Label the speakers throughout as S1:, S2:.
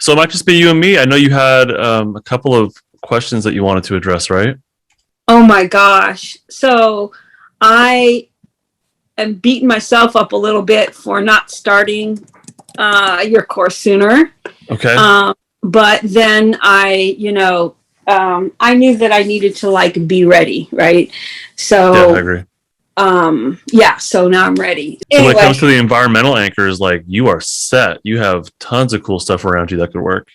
S1: So it might just be you and me. I know you had a couple of questions that you wanted to address, right?
S2: Oh my gosh. So I am beating myself up a little bit for not starting your course sooner.
S1: Okay.
S2: But then I knew that I needed to like be ready, right?
S1: Yeah, I
S2: So,
S1: agree.
S2: yeah, so now I'm ready.
S1: So when it
S2: Anyway,
S1: comes to the environmental anchors, like you are set. You have tons of cool stuff around you that could work.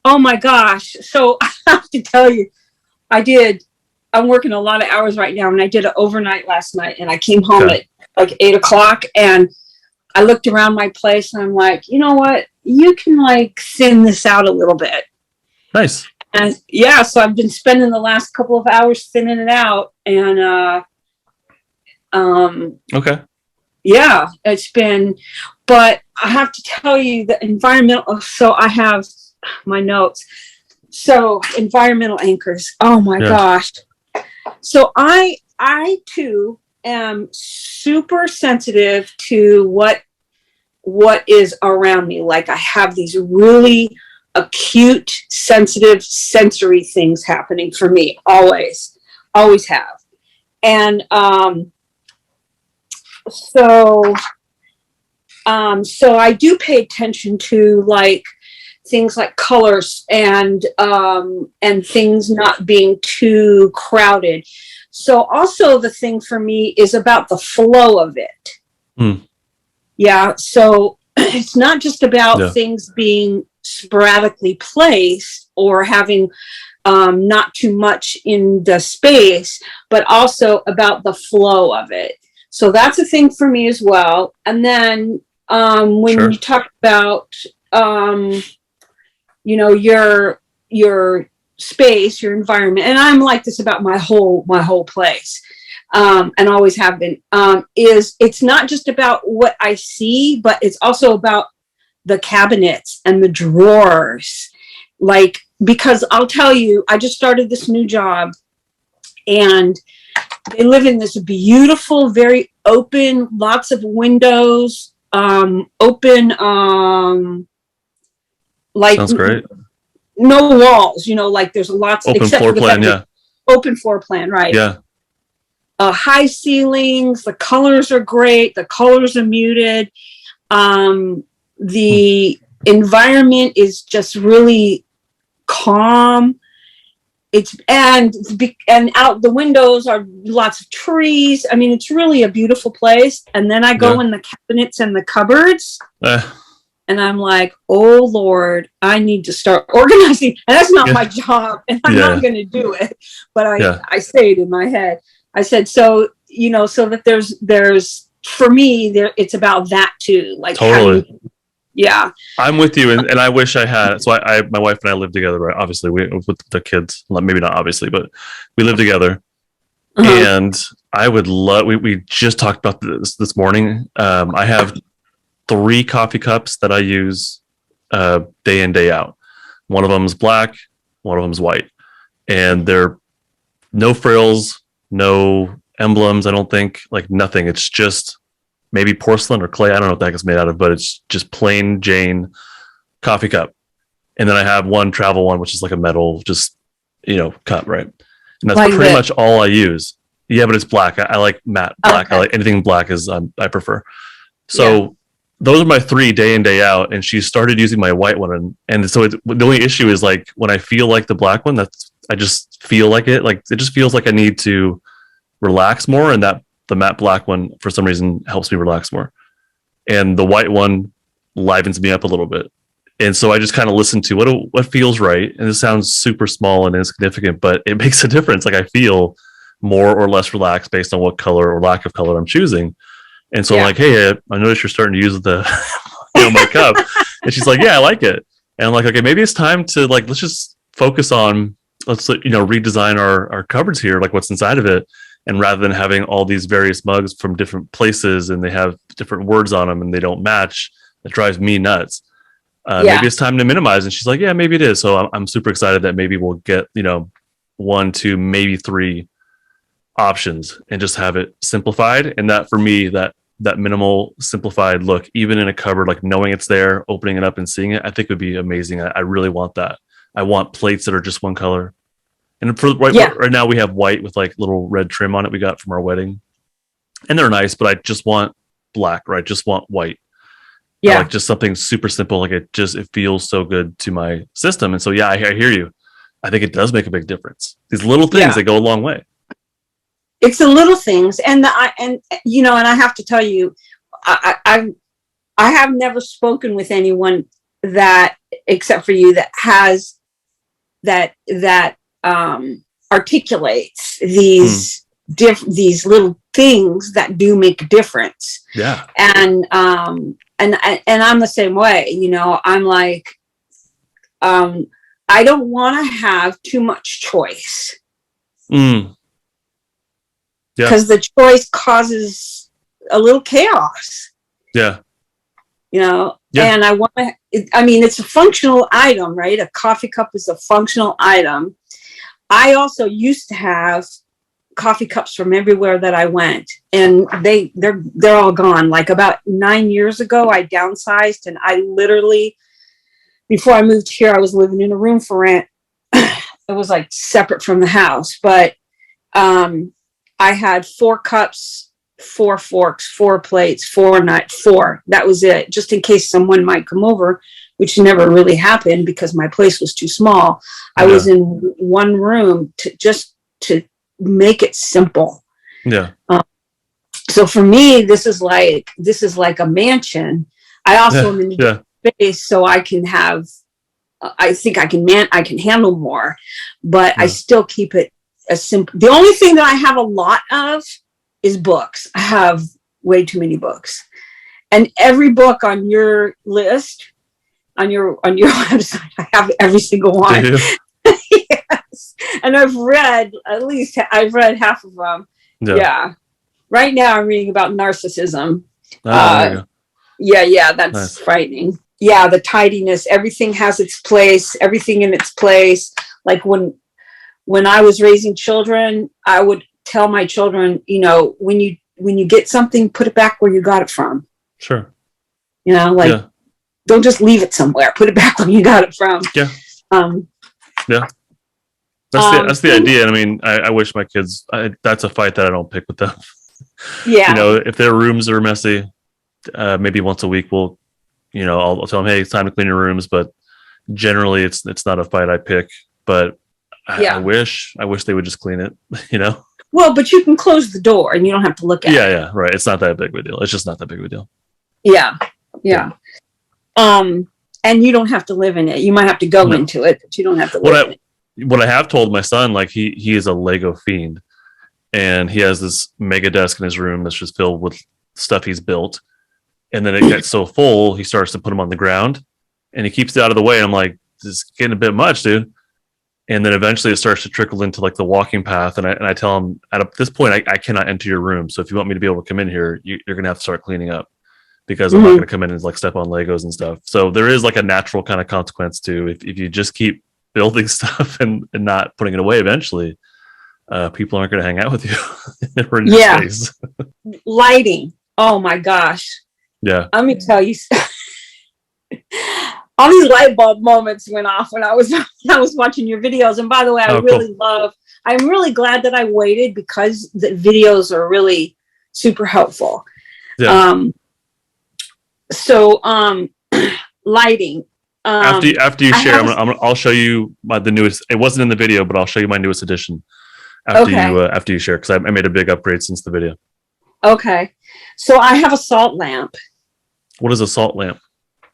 S2: oh my gosh. So I have to tell you, I did. I'm working a lot of hours right now, and I did an overnight last night, and I came home
S1: Okay.
S2: at like 8 o'clock, and I looked around my place, and I'm like, you know what? You can like thin this out a little bit.
S1: Nice.
S2: And yeah, so I've been spending the last couple of hours thinning it out, and
S1: Okay.
S2: yeah, it's been. But I have to tell you, the environmental. So I have my notes. So environmental anchors. Oh my
S1: Yeah.
S2: gosh. So I too am super sensitive to what is around me. Like I have these really acute, sensitive sensory things happening for me always, always have. And so so I do pay attention to like things like colors and things not being too crowded. So also the thing for me is about the flow of it.
S1: Hmm.
S2: Yeah. So it's not just about
S1: Yeah.
S2: things being sporadically placed or having not too much in the space, but also about the flow of it. So that's a thing for me as well. And then when
S1: Sure.
S2: you talk about um, your space, your environment, and I'm like this about my whole place, and always have been, is it's not just about what I see, but it's also about the cabinets and the drawers. Like, because I'll tell you, I just started this new job, and they live in this beautiful, very open, lots of windows, open, like
S1: Sounds great.
S2: no walls, like there's lots,
S1: Open
S2: except
S1: floor
S2: for the
S1: plan.
S2: fact that
S1: Yeah.
S2: open floor plan, right?
S1: Yeah.
S2: High ceilings, the colors are great, the colors are muted.
S1: Hmm.
S2: The environment is just really calm. And out the windows are lots of trees. I mean, it's really a beautiful place. And then I go
S1: Yeah.
S2: in the cabinets and the cupboards,
S1: Eh,
S2: and I'm like, oh Lord, I need to start organizing. And that's not
S1: yeah.
S2: my job, and I'm not
S1: Yeah.
S2: going to do it. But I
S1: Yeah.
S2: I say it in my head. I said, so so that there's for me there, it's about that too. Like
S1: Totally.
S2: having, yeah.
S1: I'm with you, and I wish I had. So my wife and I live together, right? Obviously, we with the kids. Maybe not obviously, but we live together.
S2: Uh-huh.
S1: And I would love. We just talked about this morning. I have 3 coffee cups that I use day in day out. One of them is black, one of them is white, and they're no frills, no emblems. I don't think like nothing. It's just maybe porcelain or clay. I don't know what that is made out of, but it's just plain Jane coffee cup. And then I have one travel one, which is like a metal, just cup, right? And that's
S2: Like
S1: pretty
S2: this.
S1: much all I use. Yeah, but it's black. I like matte black. I
S2: Okay.
S1: like anything black is I prefer.
S2: Yeah.
S1: So those are my 3 day in day out, and she started using my white one, and so the only issue is like when I feel like the black one, that's I just feel like it just feels like I need to relax more, and that the matte black one for some reason helps me relax more, and the white one livens me up a little bit. And so I just kind of listen to what feels right, and it sounds super small and insignificant, but it makes a difference. Like I feel more or less relaxed based on what color or lack of color I'm choosing. And so I'm
S2: Yeah.
S1: like, hey, I noticed you're starting to use the my cup, and she's like, yeah, I like it. And I'm like, okay, maybe it's time to like let's just focus on let's redesign our cupboards here, like what's inside of it, and rather than having all these various mugs from different places and they have different words on them and they don't match, it drives me nuts. Maybe
S2: Yeah.
S1: it's time to minimize. And she's like, yeah, maybe it is. So I'm super excited that maybe we'll get 1, 2, maybe 3 options and just have it simplified. And that for me, that that minimal, simplified look, even in a cupboard, like knowing it's there, opening it up and seeing it, I think would be amazing. I really want that. I want plates that are just one color. And for right now, we have white with like little red trim on it we got from our wedding. And they're nice, but I just want black, or I just want white. Yeah. Like just something super simple. Like it feels so good to my system. And so, yeah, I hear you. I think it does make a big difference. These little things, they go a long way.
S2: It's the little things. And I have to tell you, I have never spoken with anyone that, except for you, that has that articulates these little things that do make a difference.
S1: Yeah.
S2: And I'm the same way. I'm like, I don't want to have too much choice. Because the choice causes a little chaos.
S1: Yeah.
S2: And I want to, it's a functional item, right? A coffee cup is a functional item. I also used to have coffee cups from everywhere that I went, and they're all gone. Like about 9 years ago, I downsized, and I literally, before I moved here, I was living in a room for rent. It was like separate from the house, but I had 4 cups, 4 forks, 4 plates, 4 knives, 4. That was it, just in case someone might come over, which never really happened because my place was too small. I was in one room to make it simple.
S1: Yeah.
S2: So for me, this is like a mansion. I also am in the space, so I can have. I think I can handle more, but I still keep it as simple. The only thing that I have a lot of is books. I have way too many books, and every book on your list, on your website, I have every single one. Yes, and I've read half of them. Yeah. Right now, I'm reading about narcissism. That's nice. Frightening. Yeah, the tidiness. Everything has its place. Everything in its place. Like when I was raising children, I would tell my children, when you get something, put it back where you got it from.
S1: Sure.
S2: Don't just leave it somewhere. Put it back where you got it from.
S1: Yeah. That's the idea. I wish my kids. That's a fight that I don't pick with them. Yeah. If their rooms are messy, maybe once a week I'll tell them, hey, it's time to clean your rooms. But generally, it's not a fight I pick. But I wish they would just clean it.
S2: Well, but you can close the door and you don't have to look at it.
S1: Yeah, right. It's not that big of a deal. It's just not that big of a deal.
S2: Yeah. And you don't have to live in it. You might have to go into it, but you don't have to live in it.
S1: What I have told my son, like he is a Lego fiend, and he has this mega desk in his room that's just filled with stuff he's built. And then it gets so full, he starts to put them on the ground, and he keeps it out of the way. And I'm like, this is getting a bit much, dude. And then eventually it starts to trickle into like the walking path. And I tell him, at this point, I cannot enter your room. So if you want me to be able to come in here, you're going to have to start cleaning up, because I'm not going to come in and like step on Legos and stuff. So there is like a natural kind of consequence to if you just keep building stuff and not putting it away, eventually people aren't going to hang out with you. In your space.
S2: Lighting. Oh my gosh.
S1: Yeah.
S2: Let me tell you. All these light bulb moments went off when I was watching your videos. And by the way, I'm really glad that I waited, because the videos are really super helpful. Yeah. Lighting.
S1: After you share, I'll show you the newest. It wasn't in the video, but I'll show you my newest edition after you share, because I made a big upgrade since the video.
S2: Okay. So I have a salt lamp.
S1: What is a salt lamp?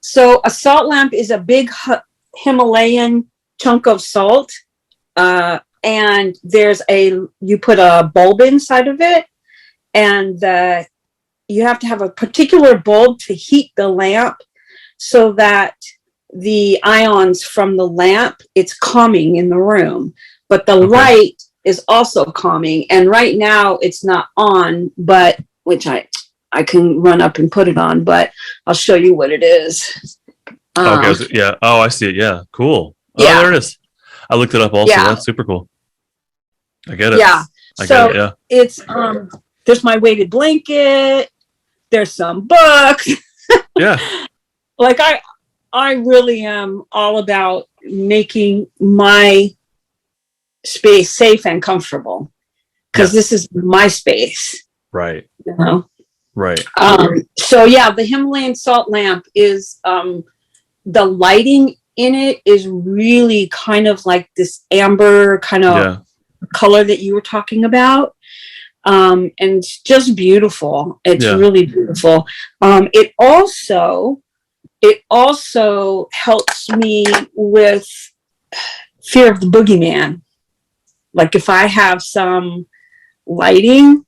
S2: So a salt lamp is a big Himalayan chunk of salt, and you put a bulb inside of it, and you have to have a particular bulb to heat the lamp, so that the ions from the lamp, it's calming in the room, but the light is also calming. And right now it's not on, but which I can run up and put it on, but I'll show you what it is.
S1: Yeah. Oh, I see it. Yeah. Cool. Oh, yeah. There it is. I looked it up also. Yeah. That's super cool. I get it.
S2: Yeah. It's, there's my weighted blanket. There's some books.
S1: Yeah.
S2: Like I really am all about making my space safe and comfortable, because this is my space.
S1: Right.
S2: You know?
S1: Right.
S2: So yeah, the Himalayan salt lamp is the lighting in it is really kind of like this amber kind of color that you were talking about. And it's just beautiful. It's really beautiful. It also helps me with fear of the boogeyman. Like if I have some lighting,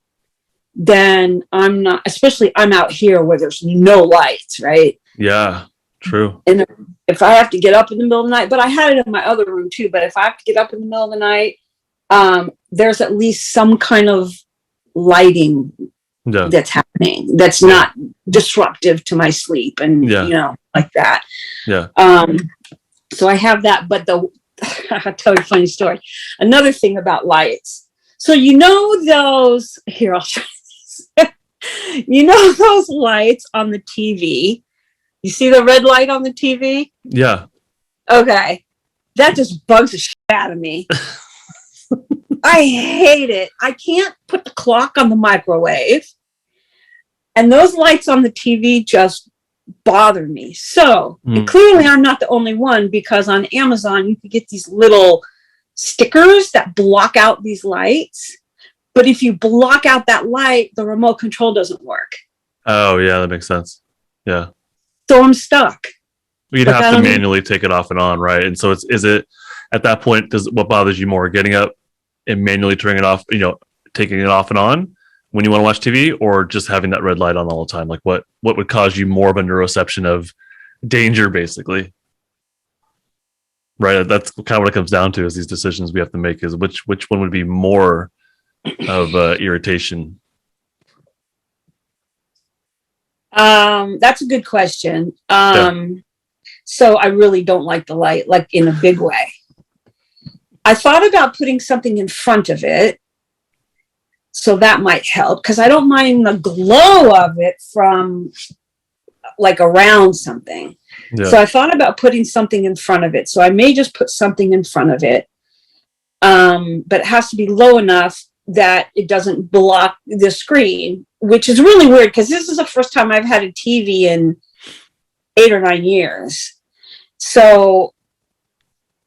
S2: then I'm not, especially I'm out here where there's no lights, right?
S1: Yeah, true.
S2: And if I have to get up in the middle of the night, but I had it in my other room too, but if I have to get up in the middle of the night, there's at least some kind of lighting that's happening that's not disruptive to my sleep, and you know, like that. So I have that, but I'll tell you a funny story. Another thing about lights. So you know those, here I'll show you this. You know those lights on the TV? You see the red light on the TV?
S1: Yeah.
S2: Okay. That just bugs the shit out of me. I hate it. I can't put the clock on the microwave. And those lights on the TV just bother me. So clearly I'm not the only one, because on Amazon you can get these little stickers that block out these lights. But if you block out that light, the remote control doesn't work.
S1: Oh yeah, that makes sense. Yeah.
S2: So I'm stuck.
S1: You'd have to manually take it off and on, right? And so is it at that point, what bothers you more, getting up and manually turning it off, you know, taking it off and on when you want to watch TV, or just having that red light on all the time? Like what would cause you more of a neuroception of danger, basically? Right. That's kind of what it comes down to, is these decisions we have to make, is which one would be more of irritation?
S2: That's a good question. So I really don't like the light, like in a big way. I thought about putting something in front of it, so that might help, because I don't mind the glow of it from like around something. So I thought about putting something in front of it. So I may just put something in front of it, but it has to be low enough that it doesn't block the screen, which is really weird, because this is the first time I've had a TV in 8 or 9 years. So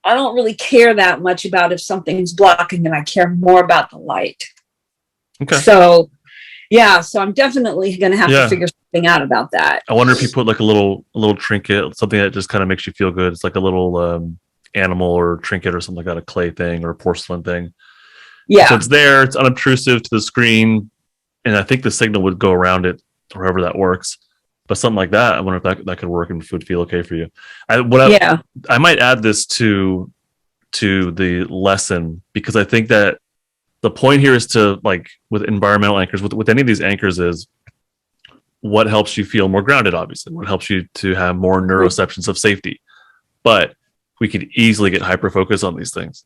S2: I don't really care that much about if something's blocking it. I care more about the light.
S1: Okay.
S2: So yeah, so I'm definitely going to have to figure something out about that.
S1: I wonder if you put like a little trinket, something that just kind of makes you feel good. It's like a little animal or trinket or something like that, a clay thing or a porcelain thing. Yeah. So it's there, it's unobtrusive to the screen, and I think the signal would go around it, however that works. But something like that, I wonder if that could work and would feel okay for you. I might add this to the lesson, because I think that the point here is to, like with environmental anchors, with any of these anchors, is what helps you feel more grounded, obviously, what helps you to have more neuroceptions of safety. But we could easily get hyper-focused on these things.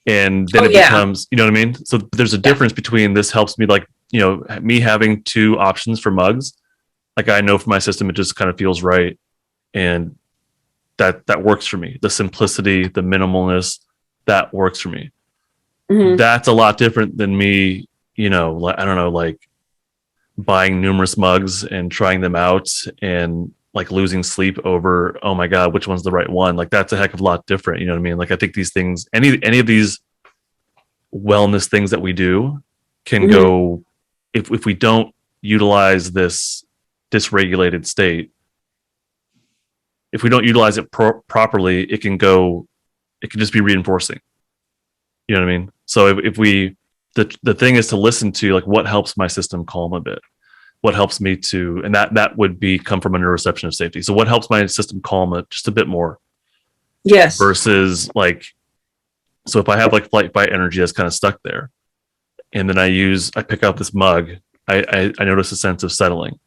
S1: And then it becomes, you know what I mean? So there's a difference between this helps me, like, you know, me having 2 options for mugs. Like I know for my system, it just kind of feels right. And that works for me. The simplicity, the minimalness, that works for me. Mm-hmm. That's a lot different than me, you know, like, I don't know, like buying numerous mugs and trying them out and like losing sleep over, oh my God, which one's the right one? Like that's a heck of a lot different. You know what I mean? Like I think these things, any of these wellness things that we do can go, if we don't utilize this dysregulated state, if we don't utilize it properly, it can just be reinforcing. You know what I mean? So if we, the thing is to listen to like what helps my system calm a bit, what helps me to, and that would come from a neuroception of safety. So what helps my system calm it just a bit more? Yes. Versus like, so if I have like flight fight energy that's kind of stuck there, and then I pick up this mug, I notice a sense of settling.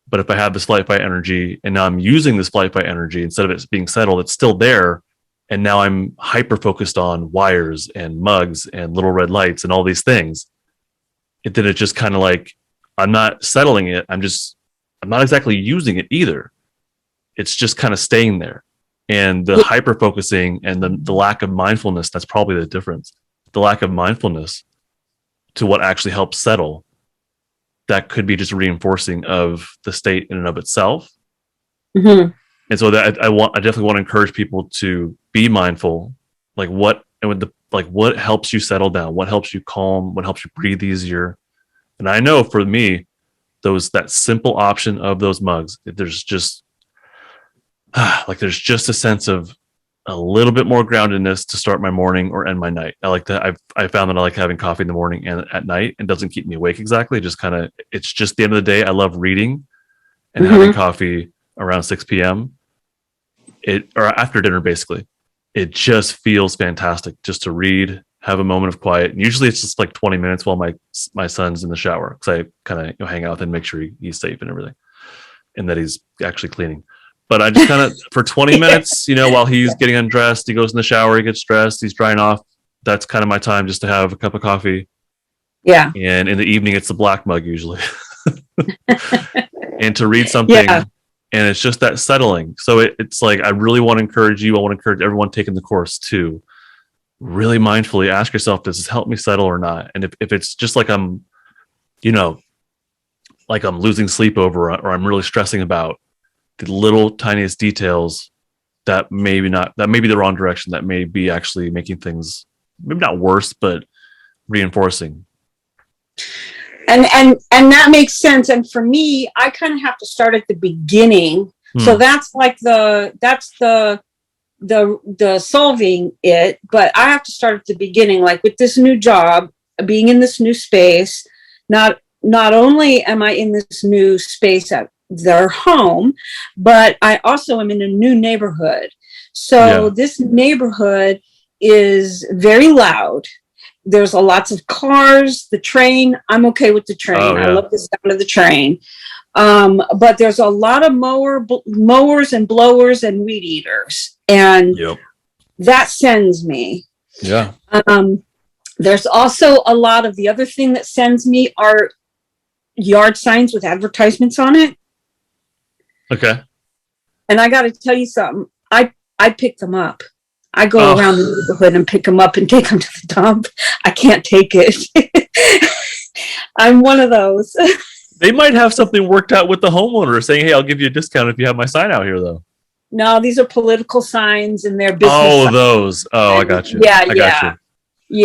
S1: But if I have this flight fight energy and now I'm using this flight fight energy, instead of it being settled, it's still there. And now I'm hyper focused on wires and mugs and little red lights and all these things. Then it just kind of like, I'm not settling it. I'm not exactly using it either. It's just kind of staying there. And the hyper focusing and the lack of mindfulness, that's probably the difference. The lack of mindfulness to what actually helps settle, that could be just reinforcing of the state in and of itself.
S2: Mm-hmm.
S1: And so that I definitely want to encourage people to be mindful, like what helps you settle down, what helps you calm, what helps you breathe easier. And I know for me, that simple option of those mugs, there's just there's just a sense of a little bit more groundedness to start my morning or end my night. I like that. I found that I like having coffee in the morning and at night. It doesn't keep me awake exactly. It's just the end of the day. I love reading and having coffee around 6 p.m. Or after dinner, basically. It just feels fantastic just to read, have a moment of quiet. And usually it's just like 20 minutes while my son's in the shower, because I kind of hang out with him, make sure he's safe and everything, and that he's actually cleaning. But I just kind of, for 20 minutes, while he's getting undressed, he goes in the shower, he gets dressed, he's drying off. That's kind of my time just to have a cup of coffee.
S2: Yeah.
S1: And in the evening, it's the black mug usually. And to read something, and it's just that settling. So it's like, I really want to encourage you. I want to encourage everyone taking the course to really mindfully ask yourself, does this help me settle or not? And if it's just like I'm losing sleep over, or I'm really stressing about the little tiniest details, that may be the wrong direction, that may be actually making things maybe not worse, but reinforcing.
S2: And that makes sense. And for me, I kind of have to start at the beginning. So that's like the solving it, but I have to start at the beginning, like with this new job, being in this new space. Not only am I in this new space at their home, but I also am in a new neighborhood. So this neighborhood is very loud. There's lots of cars, the train. I'm okay with the train. I love the sound of the train. But there's a lot of mowers and blowers and weed eaters. And that sends me.
S1: Yeah.
S2: There's also a lot of, the other thing that sends me are yard signs with advertisements on it.
S1: Okay.
S2: And I got to tell you something. I pick them up. I go around the neighborhood and pick them up and take them to the dump. I can't take it. I'm one of those.
S1: They might have something worked out with the homeowner saying, hey, I'll give you a discount if you have my sign out here, though.
S2: No, these are political signs and they're business signs.
S1: Those. Oh, I got you.
S2: Yeah,
S1: I got you.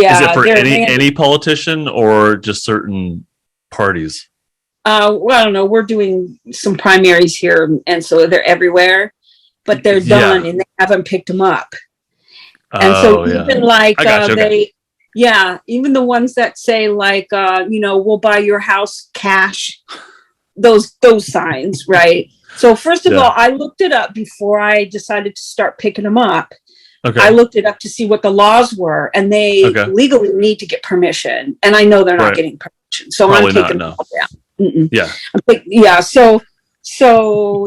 S2: Yeah.
S1: Is it for any politician or just certain parties?
S2: Well, I don't know. We're doing some primaries here, and so they're everywhere, but they're done and they haven't picked them up. And so even like even the ones that say like, we'll buy your house cash, those signs, right? So first of all, I looked it up before I decided to start picking them up. Okay. I looked it up to see what the laws were, and they legally need to get permission. And I know they're not getting permission, so probably I'm taking them all down. Yeah. So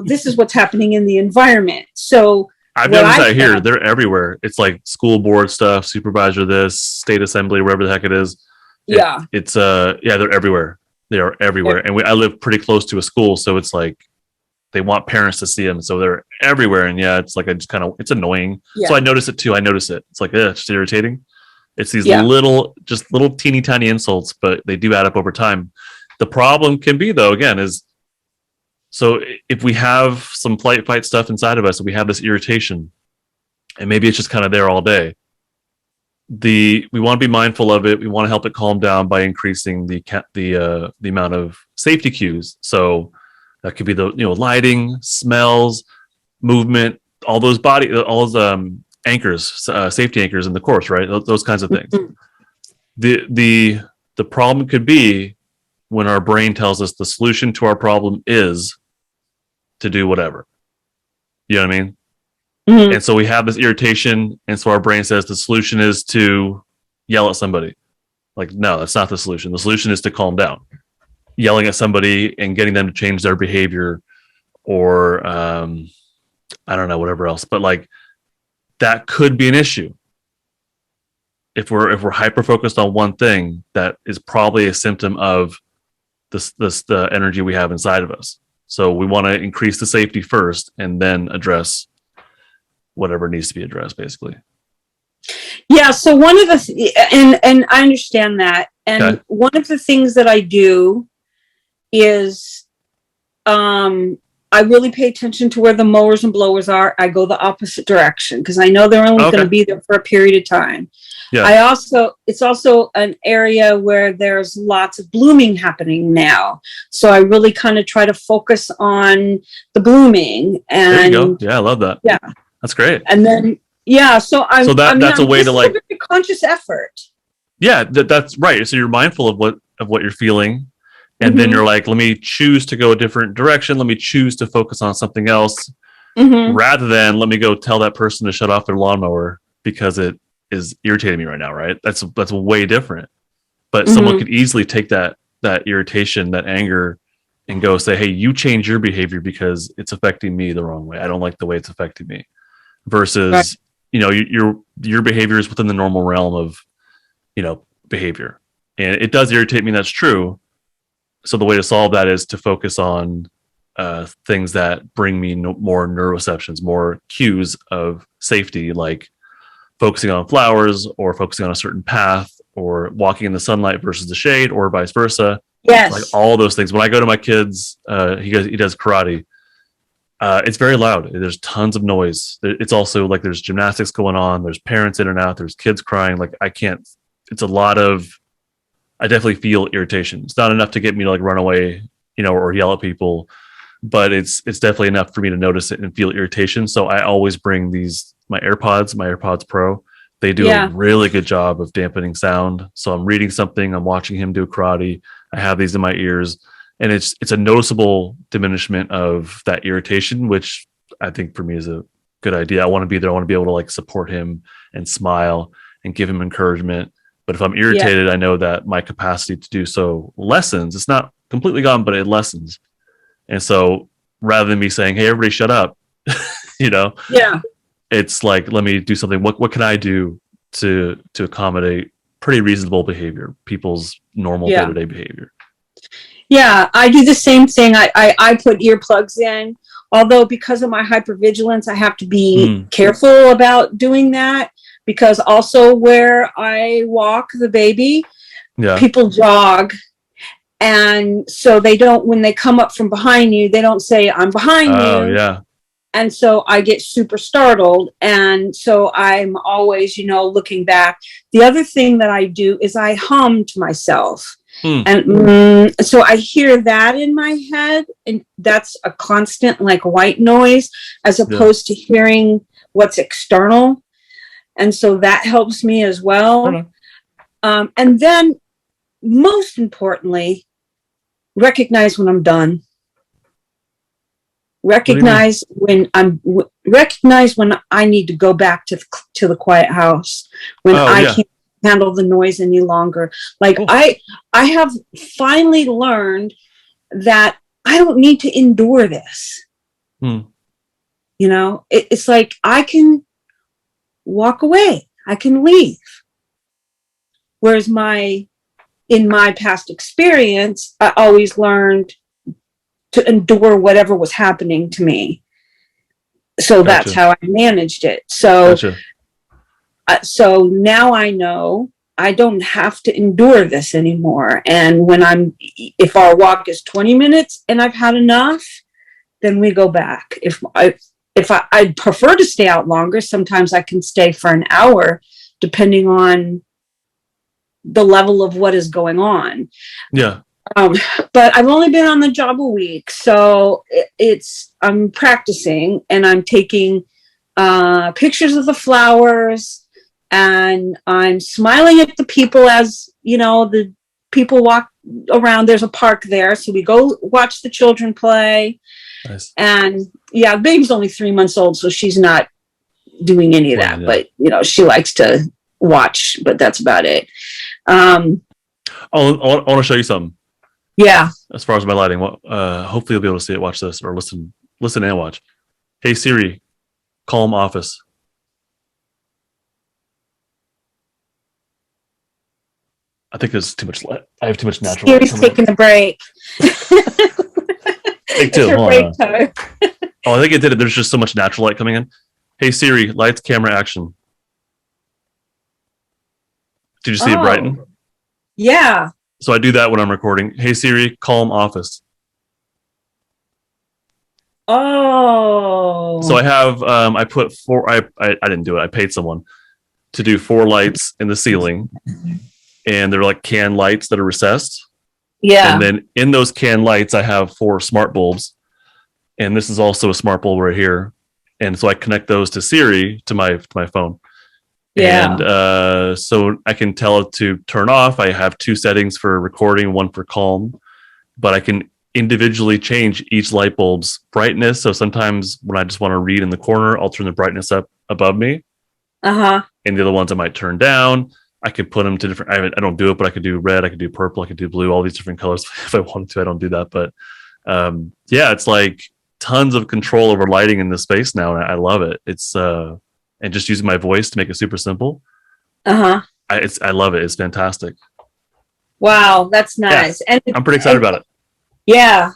S2: this is what's happening in the environment. So
S1: I've noticed that here. They're everywhere. It's like school board stuff, supervisor this, state assembly, wherever the heck it is. They're everywhere. They are everywhere. And I live pretty close to a school, so it's like they want parents to see them, so they're everywhere. And it's like it's annoying. So I notice it too. It's like it's just irritating. It's these little teeny tiny insults, but they do add up over time. The problem can be, though, again, is so if we have some flight fight stuff inside of us, we have this irritation, and maybe it's just kind of there all day. We want to be mindful of it. We want to help it calm down by increasing the amount of safety cues. So that could be the lighting, smells, movement, all those anchors, safety anchors in the course, right? Those kinds of things. The problem could be when our brain tells us the solution to our problem is to do whatever. You know what I mean? Mm-hmm. And so we have this irritation, and so our brain says the solution is to yell at somebody. Like, no, that's not the solution. The solution is to calm down. Yelling at somebody and getting them to change their behavior, or I don't know, whatever else. But like, that could be an issue. If we're hyper focused on one thing, that is probably a symptom of the energy we have inside of us. So we want to increase the safety first and then address whatever needs to be addressed, basically.
S2: Yeah. So one of the, and I understand that. And
S1: Okay.
S2: one of the things that I do is, I really pay attention to where the mowers and blowers are. I go the opposite direction because I know they're only
S1: Okay.
S2: going to be there for a period of time.
S1: Yeah.
S2: It's also an area where there's lots of blooming happening now. So I really kind of try to focus on the blooming. And
S1: there you go. Yeah, I love that.
S2: Yeah.
S1: That's great.
S2: And then, yeah, so
S1: that's a way to like,
S2: a very conscious effort.
S1: Yeah, that's right. So you're mindful of what you're feeling. And then you're like, let me choose to go a different direction. Let me choose to focus on something else rather than let me go tell that person to shut off their lawnmower because it is irritating me right now. Right. That's way different. But someone could easily take that irritation, that anger, and go say, hey, you change your behavior because it's affecting me the wrong way. I don't like the way it's affecting me. Versus, your behavior is within the normal realm of, behavior. And it does irritate me. That's true. So the way to solve that is to focus on things that bring me more neuroceptions, more cues of safety, like focusing on flowers or focusing on a certain path or walking in the sunlight versus the shade or vice versa.
S2: Yes.
S1: Like all those things. When I go to my kids, he does karate. It's very loud. There's tons of noise. It's also like there's gymnastics going on. There's parents in and out. There's kids crying. Like it's a lot of, I definitely feel irritation. It's not enough to get me to like run away, or yell at people, but it's definitely enough for me to notice it and feel irritation. So I always bring my AirPods Pro. They do a really good job of dampening sound. So I'm reading something, I'm watching him do karate. I have these in my ears, and it's a noticeable diminishment of that irritation, which I think for me is a good idea. I want to be there. I want to be able to like support him and smile and give him encouragement. But if I'm irritated, I know that my capacity to do so lessens. It's not completely gone, but it lessens. And so rather than me saying, hey, everybody shut up, it's like, let me do something. What can I do to accommodate pretty reasonable behavior, people's normal day-to-day behavior?
S2: Yeah, I do the same thing. I put earplugs in, although because of my hypervigilance, I have to be careful about doing that. Because also where I walk the baby, people jog. And so when they come up from behind you, they don't say, I'm behind you.
S1: Oh, yeah.
S2: And so I get super startled. And so I'm always, looking back. The other thing that I do is I hum to myself. And so I hear that in my head. And that's a constant like white noise as opposed to hearing what's external. And so that helps me as well. And then most importantly, recognize when I'm done. Recognize when I need to go back to the quiet house, when I can't handle the noise any longer. Like I have finally learned that I don't need to endure this. It's like I can walk away. I can leave. Whereas in my past experience, I always learned to endure whatever was happening to me. So that's how I managed it. So, so now I know I don't have to endure this anymore. And if our walk is 20 minutes and I've had enough, then we go back. If I'd prefer to stay out longer, sometimes I can stay for an hour, depending on the level of what is going on.
S1: Yeah.
S2: But I've only been on the job a week, so I'm practicing and I'm taking pictures of the flowers and I'm smiling at the people as, the people walk around. There's a park there, so we go watch the children play. Nice. And the baby's only 3 months old, so she's not doing any of that. But she likes to watch, but that's about it. I
S1: want to show you something.
S2: Yeah.
S1: As far as my lighting, hopefully you'll be able to see it, watch this, or listen and watch. Hey Siri, calm office. I think there's too much light. I have too much natural light.
S2: Siri's taking a break.
S1: Take two. Hold on. Oh, I think it did it. There's just so much natural light coming in. Hey Siri, lights, camera, action. Did you see it brighten?
S2: Yeah.
S1: So I do that when I'm recording. Hey Siri, calm office.
S2: Oh.
S1: So I have I put 4. I didn't do it. I paid someone to do 4 lights in the ceiling, and they're like can lights that are recessed.
S2: Yeah.
S1: And then in those can lights, I have 4 smart bulbs, and this is also a smart bulb right here. And so I connect those to Siri to my phone.
S2: Yeah.
S1: And so I can tell it to turn off. I have 2 settings for recording, 1 for calm, but I can individually change each light bulb's brightness. So sometimes when I just want to read in the corner, I'll turn the brightness up above me.
S2: Uh-huh.
S1: And the other ones I might turn down. I could put them to different, I don't do it, but I could do red, I could do purple, I could do blue, all these different colors if I wanted to. I don't do that. But yeah, it's like tons of control over lighting in this space now. And I love it. It's, and just using my voice to make it super simple.
S2: Uh-huh.
S1: I love it. It's fantastic.
S2: Wow, that's nice.
S1: Yeah, and I'm pretty excited about it.
S2: Yeah.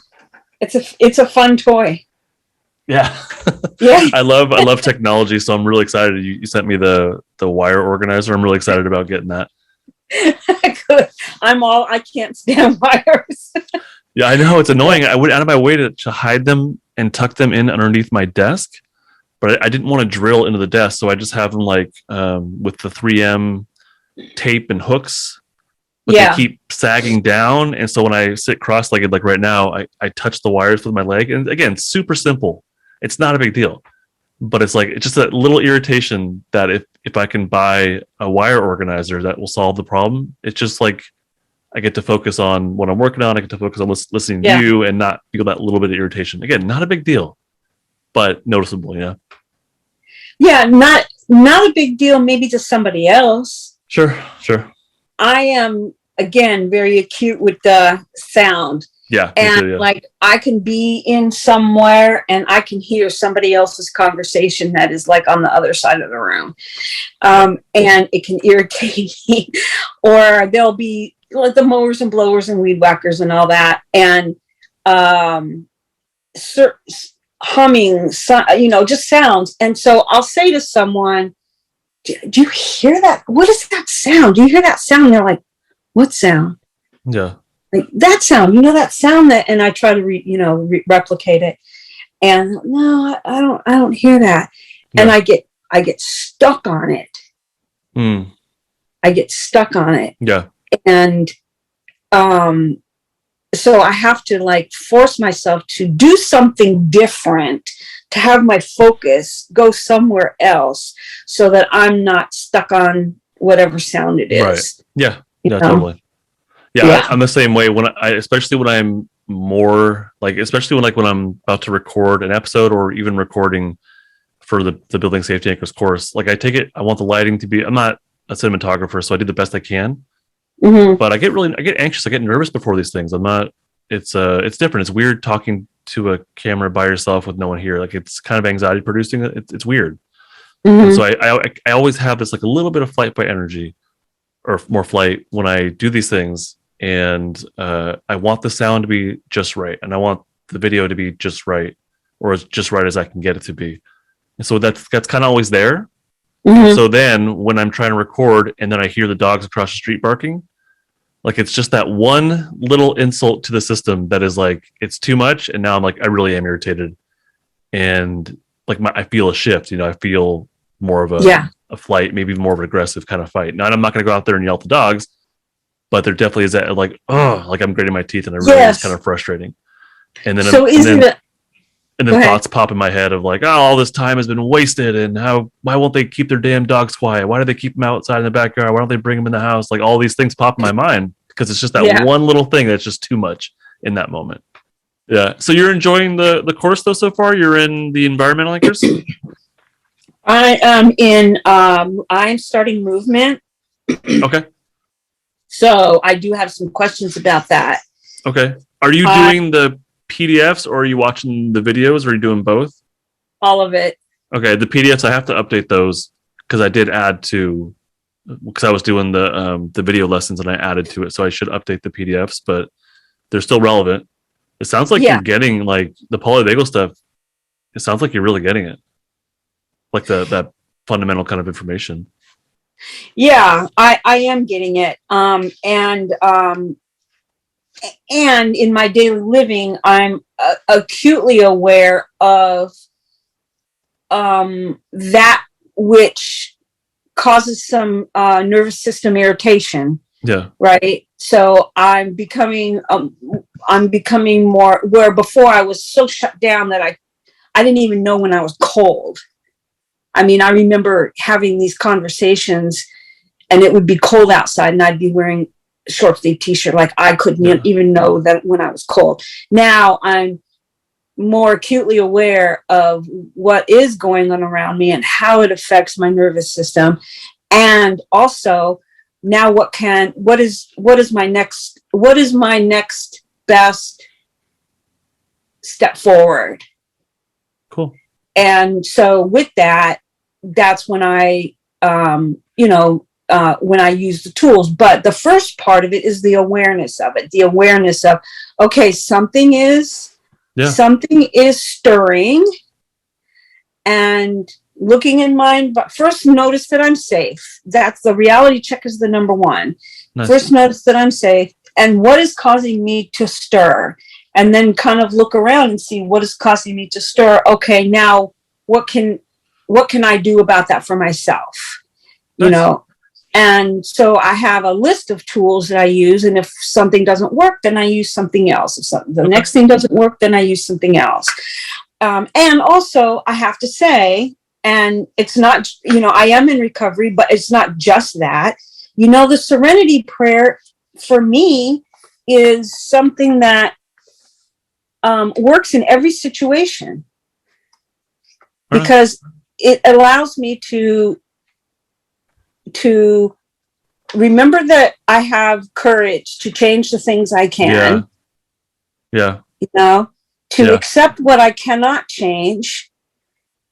S2: It's a fun toy.
S1: Yeah.
S2: Yeah.
S1: I love technology, so I'm really excited. You sent me the wire organizer. I'm really excited about getting that.
S2: Good. I can't stand wires.
S1: Yeah, I know it's annoying. I went out of my way to hide them and tuck them in underneath my desk, but I didn't want to drill into the desk, so I just have them like with the 3M tape and hooks. But they keep sagging down, and so when I sit cross-legged like right now, I touch the wires with my leg, and again, super simple. It's not a big deal, but it's just a little irritation that if I can buy a wire organizer that will solve the problem, it's just like I get to focus on what I'm working on. I get to focus on listening to you and not feel that little bit of irritation. Again, not a big deal, but noticeable. Yeah.
S2: Yeah, not a big deal. Maybe to somebody else.
S1: Sure.
S2: I am, again, very acute with the sound.
S1: Yeah.
S2: And like I can be in somewhere and I can hear somebody else's conversation that is like on the other side of the room. And it can irritate me. Or there'll be like the mowers and blowers and weed whackers and all that. And humming, just sounds. And so I'll say to someone, do you hear that? What is that sound? Do you hear that sound? And they're like, what sound?
S1: Yeah.
S2: Like that sound, that sound that, and I try to replicate it. And no, I don't hear that. Yeah. And I get stuck on it. I get stuck on it.
S1: Yeah.
S2: And, so I have to like force myself to do something different, to have my focus go somewhere else so that I'm not stuck on whatever sound it is.
S1: Right. Yeah. Yeah, totally. Yeah. I'm the same way especially when I'm more like, especially when I'm about to record an episode or even recording for the Building Safety Anchors course. Like I want the lighting to be, I'm not a cinematographer, so I do the best I can. Mm-hmm. But I get anxious. I get nervous before these things. It's different. It's weird talking to a camera by yourself with no one here. Like it's kind of anxiety producing. It's weird. Mm-hmm. And so I always have this like a little bit of flight by energy or more flight when I do these things. And I want the sound to be just right. And I want the video to be just right, or as just right as I can get it to be. And so that's kind of always there. Mm-hmm. So then when I'm trying to record and then I hear the dogs across the street barking, like it's just that one little insult to the system that is like, it's too much. And now I'm like, I really am irritated. And like I feel a shift, I feel more of a flight, maybe more of an aggressive kind of fight. Now I'm not going to go out there and yell at the dogs, but there definitely is that like, like I'm gritting my teeth and it really is kind of frustrating. And then, and then thoughts pop in my head of like, all this time has been wasted, and why won't they keep their damn dogs quiet? Why do they keep them outside in the backyard? Why don't they bring them in the house? Like all these things pop in my mind because it's just that one little thing that's just too much in that moment. Yeah. So you're enjoying the course though so far? You're in the environmental anchors?
S2: I am I'm starting movement.
S1: Okay.
S2: So I do have some questions about that.
S1: Okay. Are you doing the PDFs or are you watching the videos, or are you doing both?
S2: All of it.
S1: Okay. The PDFs, I have to update those because I did add to because I was doing the video lessons and I added to it, so I should update the PDFs, but they're still relevant. It sounds like you're getting like the polyvagal stuff. It sounds like you're really getting it, like that fundamental kind of information.
S2: Yeah, I am getting it. And in my daily living, I'm acutely aware of that which causes some nervous system irritation.
S1: Yeah.
S2: Right. So I'm becoming more, where before I was so shut down that I didn't even know when I was cold. I mean, I remember having these conversations and it would be cold outside and I'd be wearing a short sleeve t-shirt. Like I couldn't even know that when I was cold. Now I'm more acutely aware of what is going on around me and how it affects my nervous system. And also now what is my next best step forward.
S1: Cool.
S2: And so with that, that's when I, when I use the tools. But the first part of it is the awareness of it. The awareness of, okay, something is stirring, and looking in mind. But first, notice that I'm safe. That's the reality check is the number one. Nice. First, notice that I'm safe, and what is causing me to stir. And then kind of look around and see what is causing me to stir. Okay, now what can I do about that for myself? Nice. You know, and so I have a list of tools that I use. And if something doesn't work, then I use something else. If the next thing doesn't work, then I use something else. And also, I have to say, and it's not, I am in recovery, but it's not just that. The Serenity Prayer for me is something that works in every situation, because it allows me to remember that I have courage to change the things I can.
S1: Yeah.
S2: To accept what I cannot change.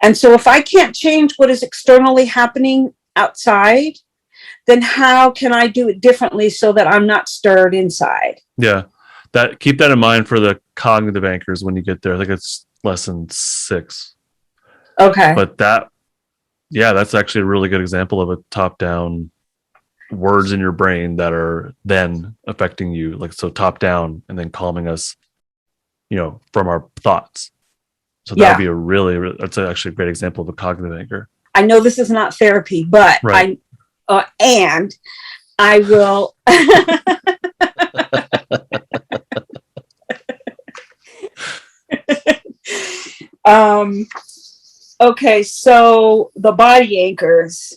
S2: And so if I can't change what is externally happening outside, then how can I do it differently so that I'm not stirred inside?
S1: Yeah. Keep that in mind for the cognitive anchors when you get there. I think it's lesson 6.
S2: Okay.
S1: But that's actually a really good example of a top-down words in your brain that are then affecting you. Like, so top down and then calming us, from our thoughts. So that would be that's actually a great example of a cognitive anchor.
S2: I know this is not therapy, but and I will. Okay, so the body anchors.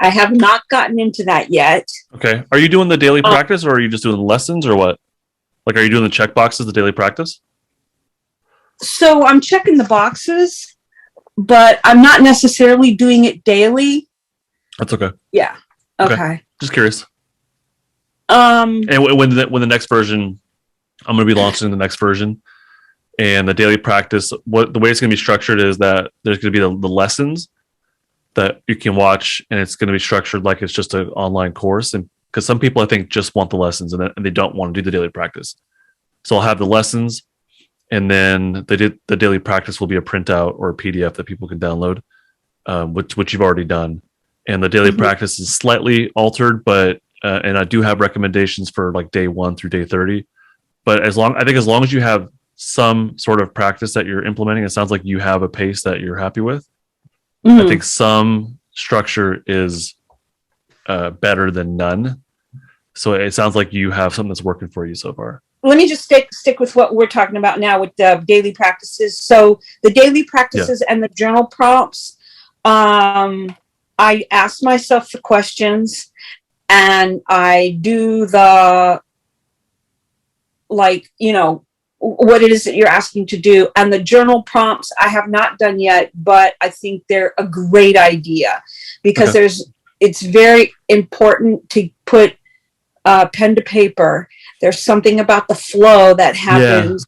S2: I have not gotten into that yet.
S1: Okay. Are you doing the daily practice, or are you just doing lessons, or what? Like, are you doing the check boxes, the daily practice?
S2: So I'm checking the boxes, but I'm not necessarily doing it daily.
S1: That's okay.
S2: Yeah. Okay.
S1: Just curious. And when the next version, I'm going to be launching the next version, and the daily practice. The way it's going to be structured is that there's going to be the lessons that you can watch, and it's going to be structured like it's just an online course. And because some people, I think, just want the lessons and they don't want to do the daily practice. So I'll have the lessons, and then the daily practice will be a printout or a PDF that people can download, which you've already done. And the daily practice is slightly altered, but and I do have recommendations for like day 1 through day 30. But as long as you have some sort of practice that you're implementing, it sounds like you have a pace that you're happy with. I think some structure is better than none. So it sounds like you have something that's working for you so far.
S2: Let me just stick with what we're talking about now with the daily practices. So the daily practices and the journal prompts, I ask myself the questions, and I do the, what it is that you're asking to do. And the journal prompts I have not done yet, but I think they're a great idea, because it's very important to put pen to paper. There's something about the flow that happens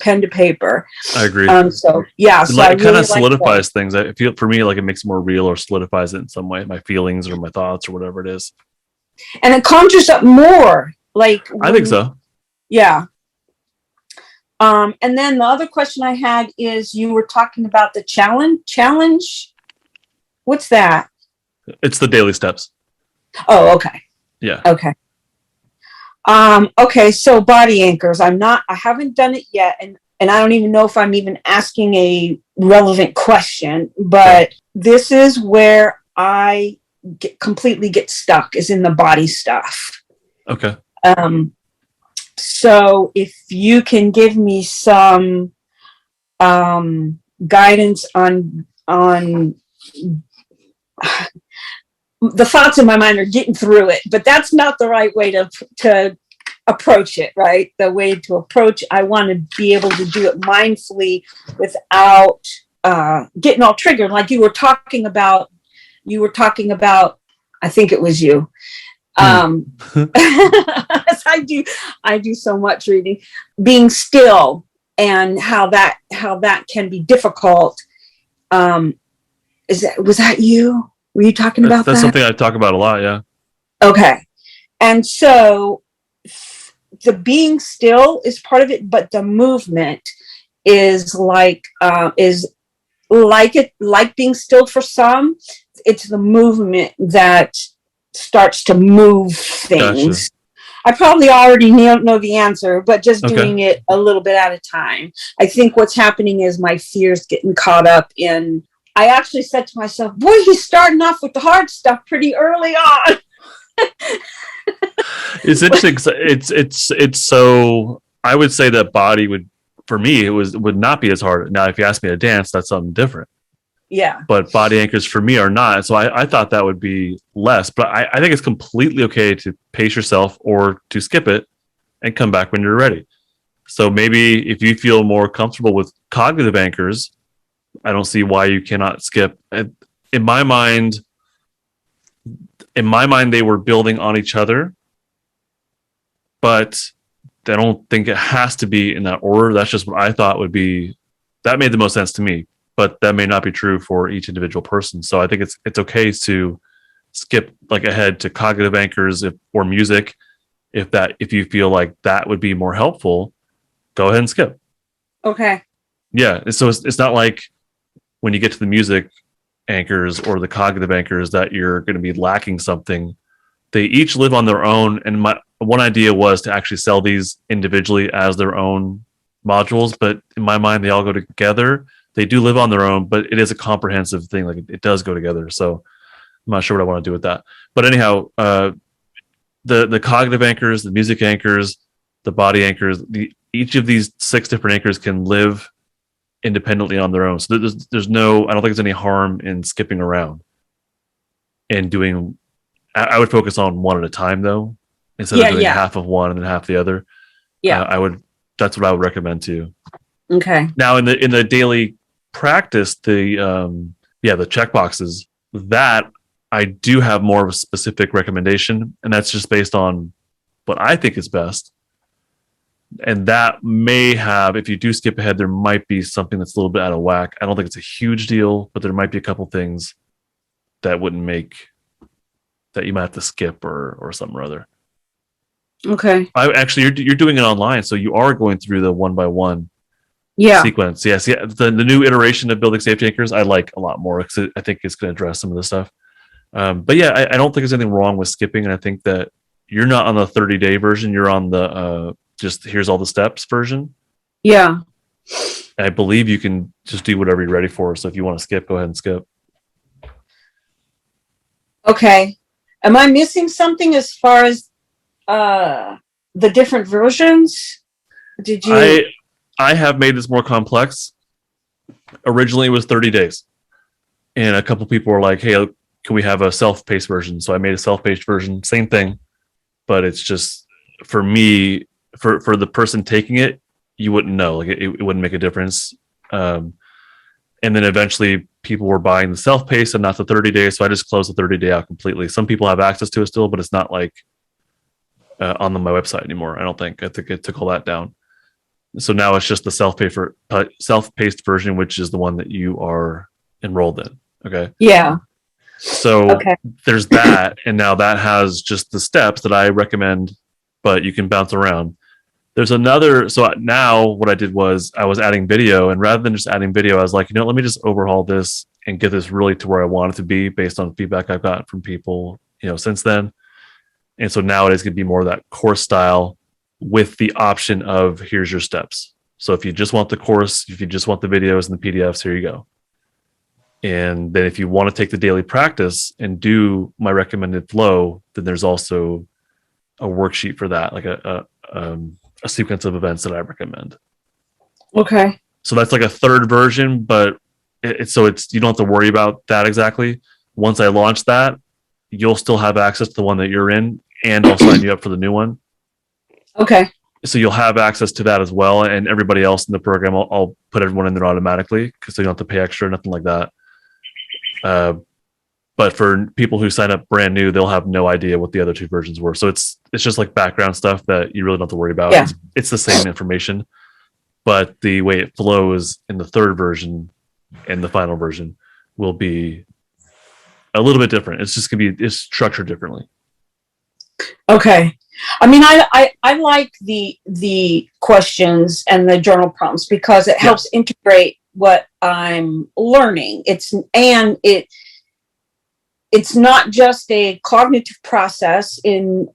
S2: pen to paper.
S1: I agree.
S2: So yeah, so
S1: it kind of
S2: like
S1: solidifies things. I feel for me like it makes it more real or solidifies it in some way, my feelings or my thoughts or whatever it is.
S2: And it conjures up more. Like
S1: I think so.
S2: Yeah. And then the other question I had is, you were talking about the challenge. What's that?
S1: It's the daily steps.
S2: Oh, okay.
S1: Yeah.
S2: Okay. Okay. So body anchors. I haven't done it yet. And I don't even know if I'm even asking a relevant question, but this is where I completely get stuck, is in the body stuff.
S1: Okay.
S2: So if you can give me some guidance on the thoughts in my mind are getting through it, but that's not the right way to approach it, right? The way to approach, I want to be able to do it mindfully without getting all triggered. Like you were talking about, I think it was you. I do so much reading, being still, and how that can be difficult. Was that you? Were you talking about that?
S1: That's something I talk about a lot. Yeah.
S2: Okay. And so the being still is part of it, but the movement is like being still for some. It's the movement that starts to move things. Gotcha. I probably already know the answer, but just doing it a little bit at a time. I think what's happening is my fears getting caught up in. I actually said to myself, boy, he's starting off with the hard stuff pretty early on.
S1: It's interesting. It's so, I would say that body would, for me, would not be as hard. Now, if you ask me to dance, that's something different.
S2: Yeah.
S1: But body anchors for me are not. So I thought that would be less, but I think it's completely okay to pace yourself or to skip it and come back when you're ready. So maybe if you feel more comfortable with cognitive anchors, I don't see why you cannot skip. In my mind, they were building on each other, but I don't think it has to be in that order. That's just what I thought would be. That made the most sense to me, but that may not be true for each individual person. So I think it's okay to skip like ahead to cognitive anchors or music. If you feel like that would be more helpful, go ahead and skip.
S2: Okay.
S1: Yeah. So it's not like when you get to the music anchors or the cognitive anchors that you're going to be lacking something. They each live on their own. And my one idea was to actually sell these individually as their own modules. But in my mind, they all go together. They do live on their own, but it is a comprehensive thing. Like it does go together. So I'm not sure what I want to do with that. But anyhow, the cognitive anchors, the music anchors, the body anchors, each of these 6 different anchors can live independently on their own. So there's no, I don't think there's any harm in skipping around and doing. I would focus on one at a time though, instead of doing half of one and then half the other. Yeah, that's what I would recommend to you.
S2: Okay.
S1: Now in the daily practice, the check boxes, that I do have more of a specific recommendation, and that's just based on what I think is best. And that may have, if you do skip ahead, there might be something that's a little bit out of whack. I don't think it's a huge deal, but there might be a couple things that wouldn't make, that you might have to skip or something or other.
S2: Okay.
S1: You're doing it online, so you are going through the one by one sequence. Yes, yeah. The new iteration of building safety anchors I like a lot more because I think it's going to address some of the stuff. But yeah, I don't think there's anything wrong with skipping, and I think that you're not on the 30-day version. You're on the just here's all the steps version.
S2: Yeah.
S1: I believe you can just do whatever you're ready for. So if you want to skip, go ahead and skip.
S2: Okay. Am I missing something as far as the different versions? Did you?
S1: I have made this more complex. Originally, it was 30 days. And a couple people were like, hey, can we have a self-paced version? So I made a self-paced version. Same thing. But it's just, for me, for the person taking it, you wouldn't know. Like it wouldn't make a difference. And then eventually people were buying the self-paced and not the 30 days. So I just closed the 30-day out completely. Some people have access to it still, but it's not like on my website anymore. I don't think. I think I took all that down. So now it's just the self-paced version, which is the one that you are enrolled in. Okay.
S2: Yeah.
S1: So
S2: Okay.
S1: there's that, and now that has just the steps that I recommend, but you can bounce around. There's another. So now what I did was I was adding video, and rather than just adding video, I was like, let me just overhaul this and get this really to where I want it to be based on feedback I've gotten from people, since then. And so now it is going to be more of that course style with the option of here's your steps. So if you just want the course, if you just want the videos and the PDFs, here you go. And then if you want to take the daily practice and do my recommended flow, then there's also a worksheet for that, like a sequence of events that I recommend.
S2: Okay.
S1: So that's like a third version, but it's you don't have to worry about that exactly. Once I launch that, you'll still have access to the one that you're in, and I'll sign you up for the new one.
S2: Okay.
S1: So you'll have access to that as well, and everybody else in the program, I'll put everyone in there automatically because they don't have to pay extra, nothing like that. But for people who sign up brand new, they'll have no idea what the other two versions were. So it's just like background stuff that you really don't have to worry about.
S2: Yeah.
S1: It's the same information, but the way it flows in the third version and the final version will be a little bit different. It's just it's structured differently.
S2: Okay. I mean, I like the questions and the journal prompts because it helps integrate what I'm learning. It's not just a cognitive process in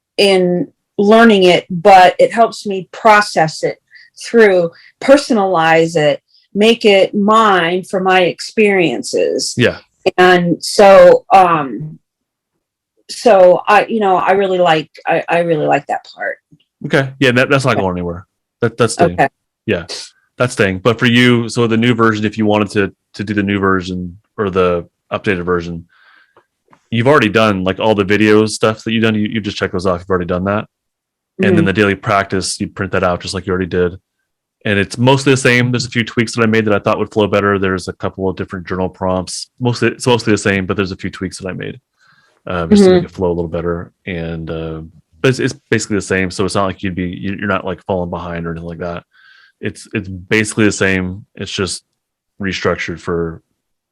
S2: learning it, but it helps me process it through, personalize it, make it mine for my experiences.
S1: Yeah.
S2: And so I really like that part.
S1: Okay. Yeah, that's not going anywhere. That's staying.
S2: Okay.
S1: Yeah, that's staying. But for you, so the new version, if you wanted to do the new version or the updated version, you've already done like all the video stuff that you've done. You just check those off. You've already done that. Mm-hmm. And then the daily practice, you print that out just like you already did. And it's mostly the same. There's a few tweaks that I made that I thought would flow better. There's a couple of different journal prompts. It's mostly the same, but there's a few tweaks that I made just to make it flow a little better. And but it's basically the same. So it's not like you're not like falling behind or anything like that. It's basically the same. It's just restructured for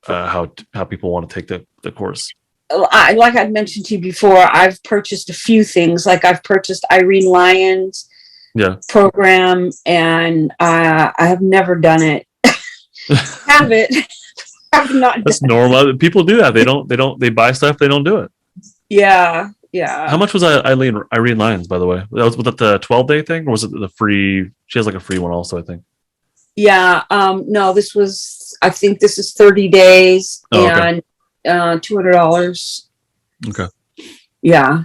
S1: how people want to take the course.
S2: Like I'd mentioned to you before, I've purchased a few things. Like I've purchased Irene Lyon's program, and I have never done it. Have not.
S1: That's normal. People do that. They buy stuff. They don't do it.
S2: Yeah.
S1: How much was Irene Lyons, by the way? Was it the 12-day thing, or was it the free? She has like a free one also, I think.
S2: Yeah. No, I think this is 30 days and $200.
S1: Okay.
S2: Yeah.